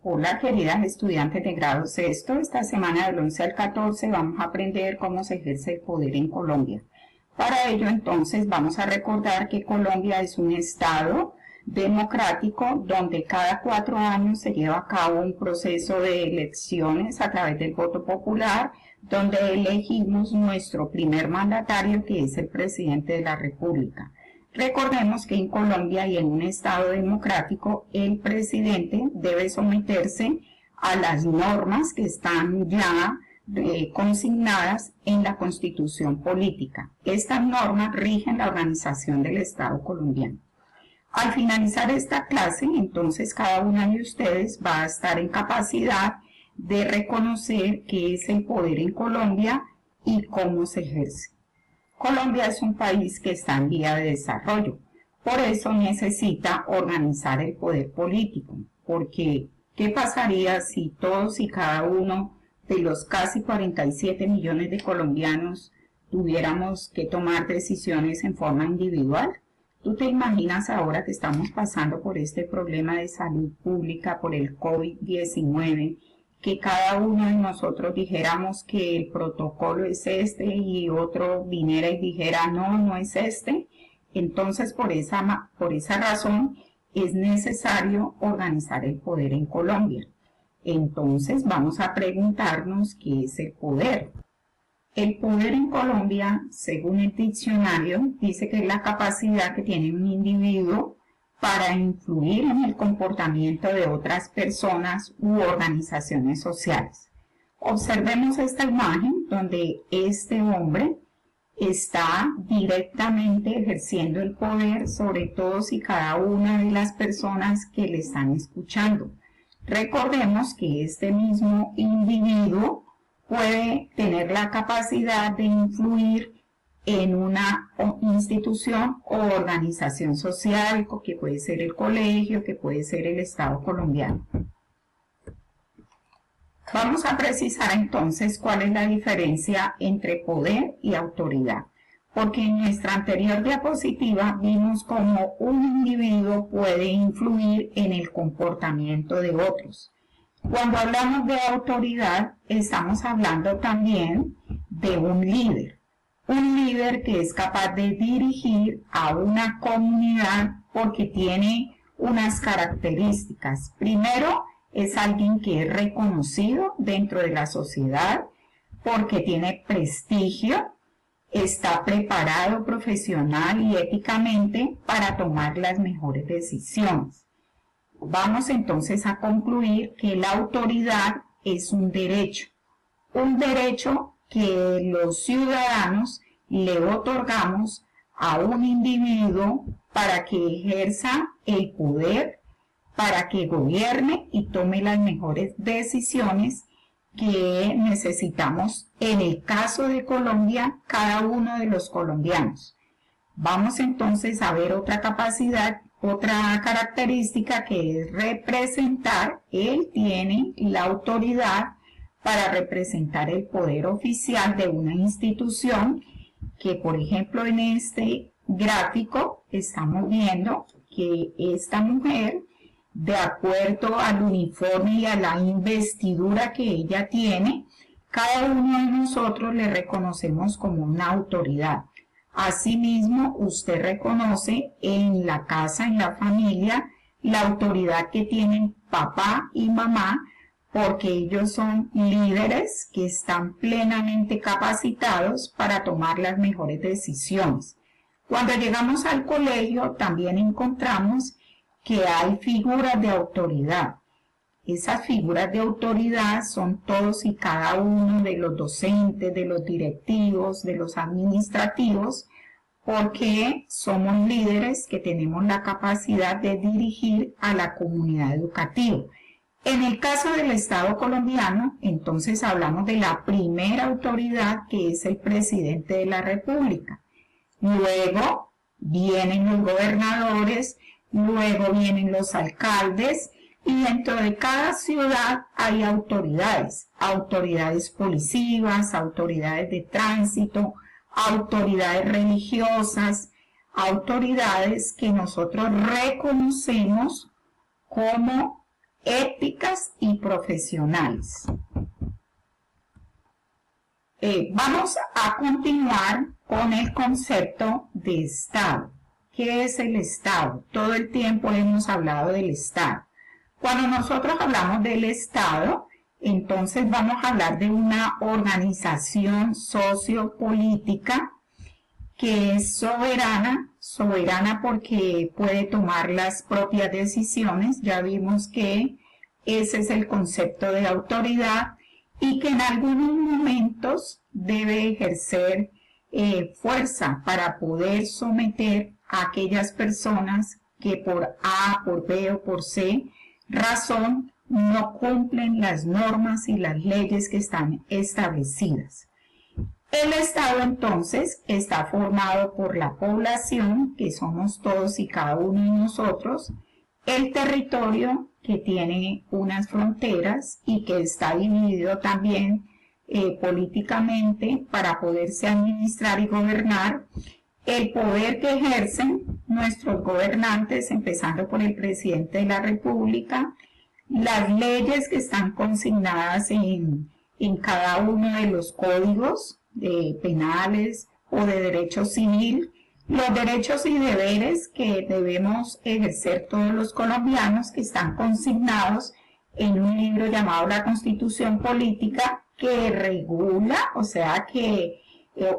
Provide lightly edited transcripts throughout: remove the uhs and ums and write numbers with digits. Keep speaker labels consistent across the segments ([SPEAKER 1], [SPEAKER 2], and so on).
[SPEAKER 1] Hola queridas estudiantes de grado sexto, esta semana del 11 al 14 vamos a aprender cómo se ejerce el poder en Colombia. Para ello entonces vamos a recordar que Colombia es un estado democrático donde cada 4 años se lleva a cabo un proceso de elecciones a través del voto popular, donde elegimos nuestro primer mandatario, que es el presidente de la República. Recordemos que en Colombia y en un estado democrático el presidente debe someterse a las normas que están ya consignadas en la Constitución política. Estas normas rigen la organización del Estado colombiano. Al finalizar esta clase, entonces cada una de ustedes va a estar en capacidad de reconocer qué es el poder en Colombia y cómo se ejerce. Colombia es un país que está en vía de desarrollo, por eso necesita organizar el poder político, porque ¿qué pasaría si todos y cada uno de los casi 47 millones de colombianos tuviéramos que tomar decisiones en forma individual? ¿Tú te imaginas ahora que estamos pasando por este problema de salud pública, por el COVID-19, que cada uno de nosotros dijéramos que el protocolo es este y otro viniera y dijera no, no es este? Entonces por esa razón es necesario organizar el poder en Colombia. Entonces vamos a preguntarnos qué es el poder. El poder en Colombia, según el diccionario, dice que es la capacidad que tiene un individuo para influir en el comportamiento de otras personas u organizaciones sociales. Observemos esta imagen donde este hombre está directamente ejerciendo el poder sobre todos y cada una de las personas que le están escuchando. Recordemos que este mismo individuo puede tener la capacidad de influir en una institución o organización social, que puede ser el colegio, que puede ser el Estado colombiano. Vamos a precisar entonces cuál es la diferencia entre poder y autoridad, porque en nuestra anterior diapositiva vimos cómo un individuo puede influir en el comportamiento de otros. Cuando hablamos de autoridad, estamos hablando también de un líder. Un líder que es capaz de dirigir a una comunidad porque tiene unas características. Primero, es alguien que es reconocido dentro de la sociedad porque tiene prestigio, está preparado profesional y éticamente para tomar las mejores decisiones. Vamos entonces a concluir que la autoridad es un derecho que los ciudadanos le otorgamos a un individuo para que ejerza el poder, para que gobierne y tome las mejores decisiones que necesitamos en el caso de Colombia, cada uno de los colombianos. Vamos entonces a ver otra característica, que es representar. Él tiene la autoridad para representar el poder oficial de una institución, que por ejemplo en este gráfico estamos viendo que esta mujer, de acuerdo al uniforme y a la investidura que ella tiene, cada uno de nosotros le reconocemos como una autoridad. Asimismo, usted reconoce en la casa, en la familia, la autoridad que tienen papá y mamá, porque ellos son líderes que están plenamente capacitados para tomar las mejores decisiones. Cuando llegamos al colegio, también encontramos que hay figuras de autoridad. Esas figuras de autoridad son todos y cada uno de los docentes, de los directivos, de los administrativos, porque somos líderes que tenemos la capacidad de dirigir a la comunidad educativa. En el caso del Estado colombiano, entonces hablamos de la primera autoridad, que es el presidente de la República. Luego vienen los gobernadores, luego vienen los alcaldes, y dentro de cada ciudad hay autoridades policivas, autoridades de tránsito, autoridades religiosas, autoridades que nosotros reconocemos como éticas y profesionales. Vamos a continuar con el concepto de Estado. ¿Qué es el Estado? Todo el tiempo hemos hablado del Estado. Cuando nosotros hablamos del Estado, entonces vamos a hablar de una organización sociopolítica que es soberana porque puede tomar las propias decisiones. Ya vimos que ese es el concepto de autoridad y que en algunos momentos debe ejercer fuerza para poder someter a aquellas personas que por A, por B o por C razón no cumplen las normas y las leyes que están establecidas. El Estado entonces está formado por la población, que somos todos y cada uno de nosotros, el territorio, que tiene unas fronteras y que está dividido también políticamente para poderse administrar y gobernar, el poder que ejercen nuestros gobernantes, empezando por el presidente de la República, las leyes que están consignadas en cada uno de los códigos penales o de derecho civil, los derechos y deberes que debemos ejercer todos los colombianos, que están consignados en un libro llamado La Constitución Política, que regula, o sea, que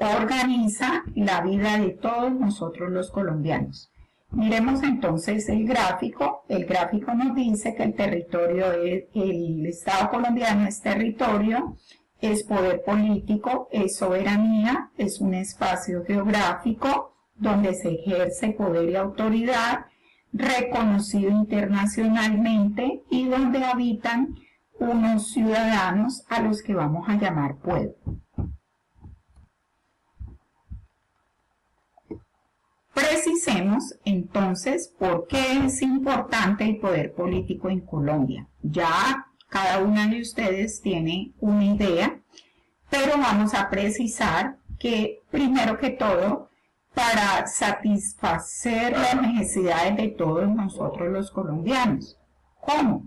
[SPEAKER 1] organiza la vida de todos nosotros los colombianos. Miremos entonces el gráfico. El gráfico nos dice que el Estado colombiano es territorio, es poder político, es soberanía, es un espacio geográfico donde se ejerce poder y autoridad, reconocido internacionalmente y donde habitan unos ciudadanos a los que vamos a llamar pueblo. Precisemos entonces por qué es importante el poder político en Colombia. Ya cada uno de ustedes tiene una idea, pero vamos a precisar que primero que todo, para satisfacer las necesidades de todos nosotros los colombianos. ¿Cómo?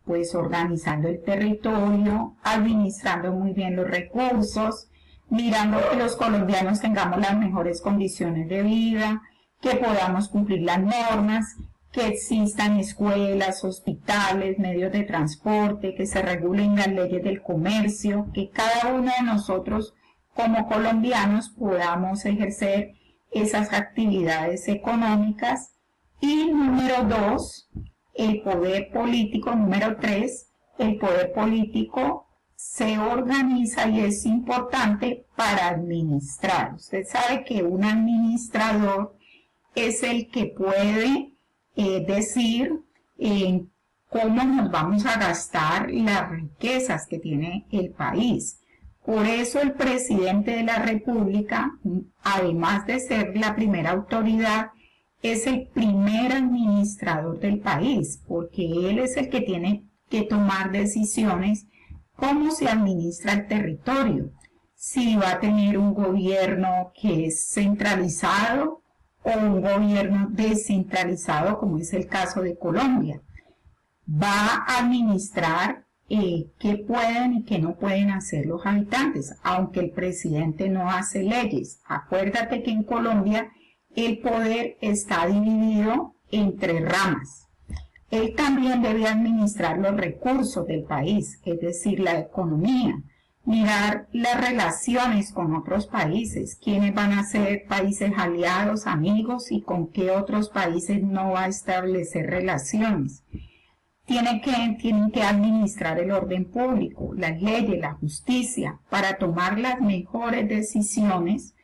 [SPEAKER 1] Pues organizando el territorio, administrando muy bien los recursos, mirando que los colombianos tengamos las mejores condiciones de vida, que podamos cumplir las normas, que existan escuelas, hospitales, medios de transporte, que se regulen las leyes del comercio, que cada uno de nosotros como colombianos podamos ejercer esas actividades económicas. Y número 2, el poder político. Número 3, el poder político se organiza y es importante para administrar. Usted sabe que un administrador es el que puede decir cómo nos vamos a gastar las riquezas que tiene el país. Por eso el presidente de la República, además de ser la primera autoridad, es el primer administrador del país, porque él es el que tiene que tomar decisiones cómo se administra el territorio, si va a tener un gobierno que es centralizado o un gobierno descentralizado, como es el caso de Colombia. Va a administrar qué pueden y qué no pueden hacer los habitantes, aunque el presidente no hace leyes. Acuérdate que en Colombia el poder está dividido entre ramas. Él también debe administrar los recursos del país, es decir, la economía, mirar las relaciones con otros países, quiénes van a ser países aliados, amigos y con qué otros países no va a establecer relaciones. Tienen que administrar el orden público, las leyes, la justicia, para tomar las mejores decisiones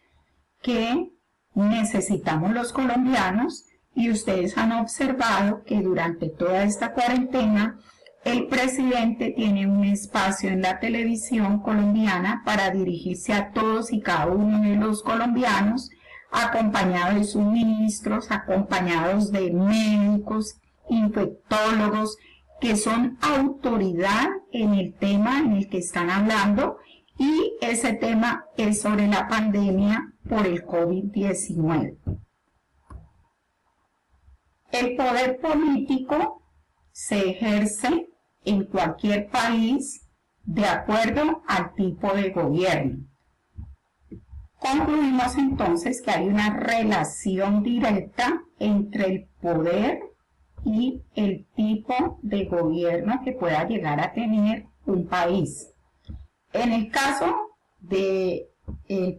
[SPEAKER 1] que necesitamos los colombianos. Y ustedes han observado que durante toda esta cuarentena el presidente tiene un espacio en la televisión colombiana para dirigirse a todos y cada uno de los colombianos, acompañado de sus ministros, acompañados de médicos, infectólogos, que son autoridad en el tema en el que están hablando, y ese tema es sobre la pandemia por el COVID-19. El poder político se ejerce en cualquier país de acuerdo al tipo de gobierno. Concluimos entonces que hay una relación directa entre el poder y el tipo de gobierno que pueda llegar a tener un país. En el caso del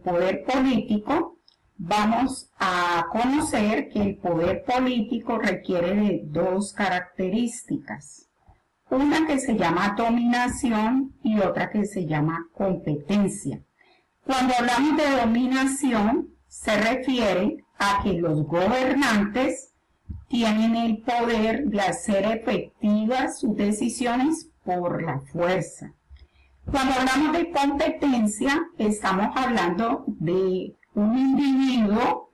[SPEAKER 1] poder político, vamos a conocer que el poder político requiere de dos características. Una que se llama dominación y otra que se llama competencia. Cuando hablamos de dominación, se refiere a que los gobernantes tienen el poder de hacer efectivas sus decisiones por la fuerza. Cuando hablamos de competencia, estamos hablando de un individuo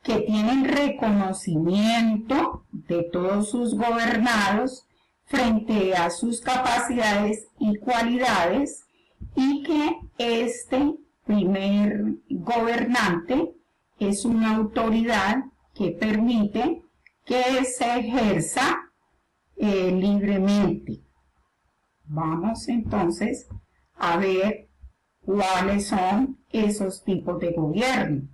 [SPEAKER 1] que tiene reconocimiento de todos sus gobernados frente a sus capacidades y cualidades, y que este primer gobernante es una autoridad que permite que se ejerza libremente. Vamos entonces a ver cuáles son esos tipos de gobierno.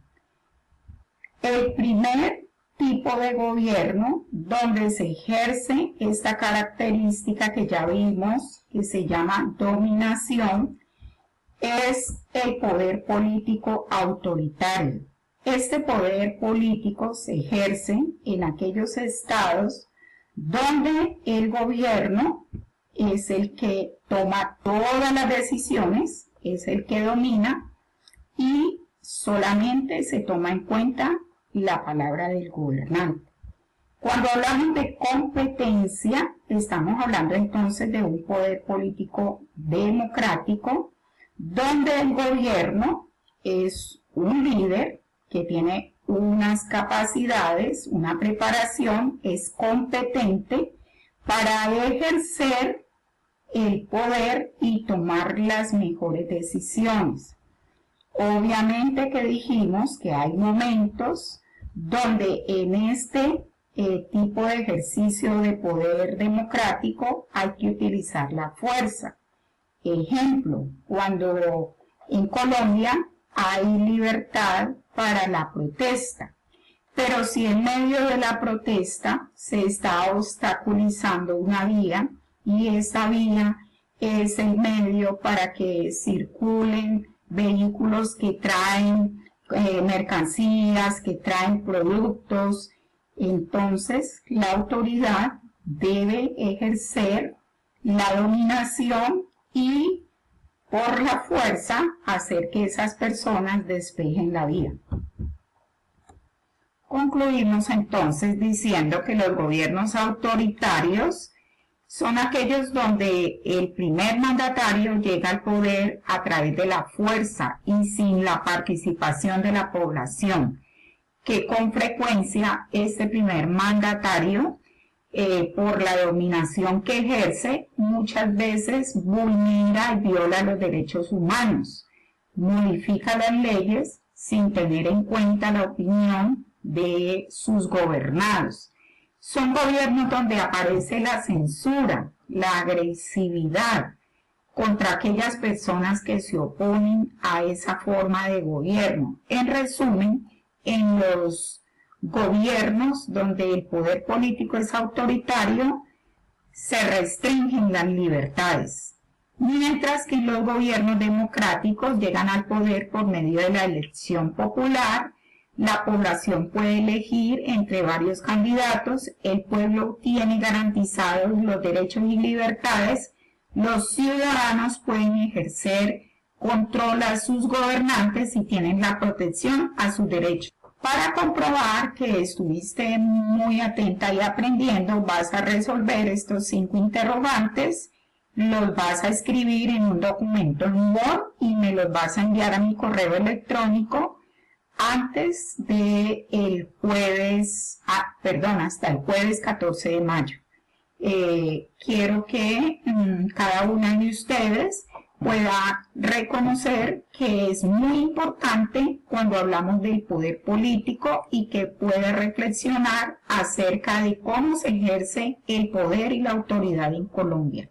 [SPEAKER 1] El primer tipo de gobierno donde se ejerce esta característica que ya vimos, que se llama dominación, es el poder político autoritario. Este poder político se ejerce en aquellos estados donde el gobierno es el que toma todas las decisiones, es el que domina, y solamente se toma en cuenta la palabra del gobernante. Cuando hablamos de competencia, estamos hablando entonces de un poder político democrático, donde el gobierno es un líder que tiene unas capacidades, una preparación, es competente para ejercer el poder y tomar las mejores decisiones. Obviamente que dijimos que hay momentos donde en este tipo de ejercicio de poder democrático hay que utilizar la fuerza. Ejemplo, cuando en Colombia hay libertad para la protesta, pero si en medio de la protesta se está obstaculizando una vía y esa vía es el medio para que circulen vehículos que traen mercancías, que traen productos, entonces la autoridad debe ejercer la dominación y por la fuerza hacer que esas personas despejen la vía. Concluimos entonces diciendo que los gobiernos autoritarios son aquellos donde el primer mandatario llega al poder a través de la fuerza y sin la participación de la población, que con frecuencia este primer mandatario, por la dominación que ejerce, muchas veces vulnera y viola los derechos humanos, modifica las leyes sin tener en cuenta la opinión de sus gobernados. Son gobiernos donde aparece la censura, la agresividad contra aquellas personas que se oponen a esa forma de gobierno. En resumen, en los gobiernos donde el poder político es autoritario, se restringen las libertades, mientras que los gobiernos democráticos llegan al poder por medio de la elección popular. La población puede elegir entre varios candidatos, el pueblo tiene garantizados los derechos y libertades, los ciudadanos pueden ejercer control a sus gobernantes y tienen la protección a sus derechos. Para comprobar que estuviste muy atenta y aprendiendo, vas a resolver estos 5 interrogantes, los vas a escribir en un documento en Word y me los vas a enviar a mi correo electrónico antes de el jueves, hasta el jueves 14 de mayo. Quiero que cada una de ustedes pueda reconocer que es muy importante cuando hablamos del poder político y que pueda reflexionar acerca de cómo se ejerce el poder y la autoridad en Colombia.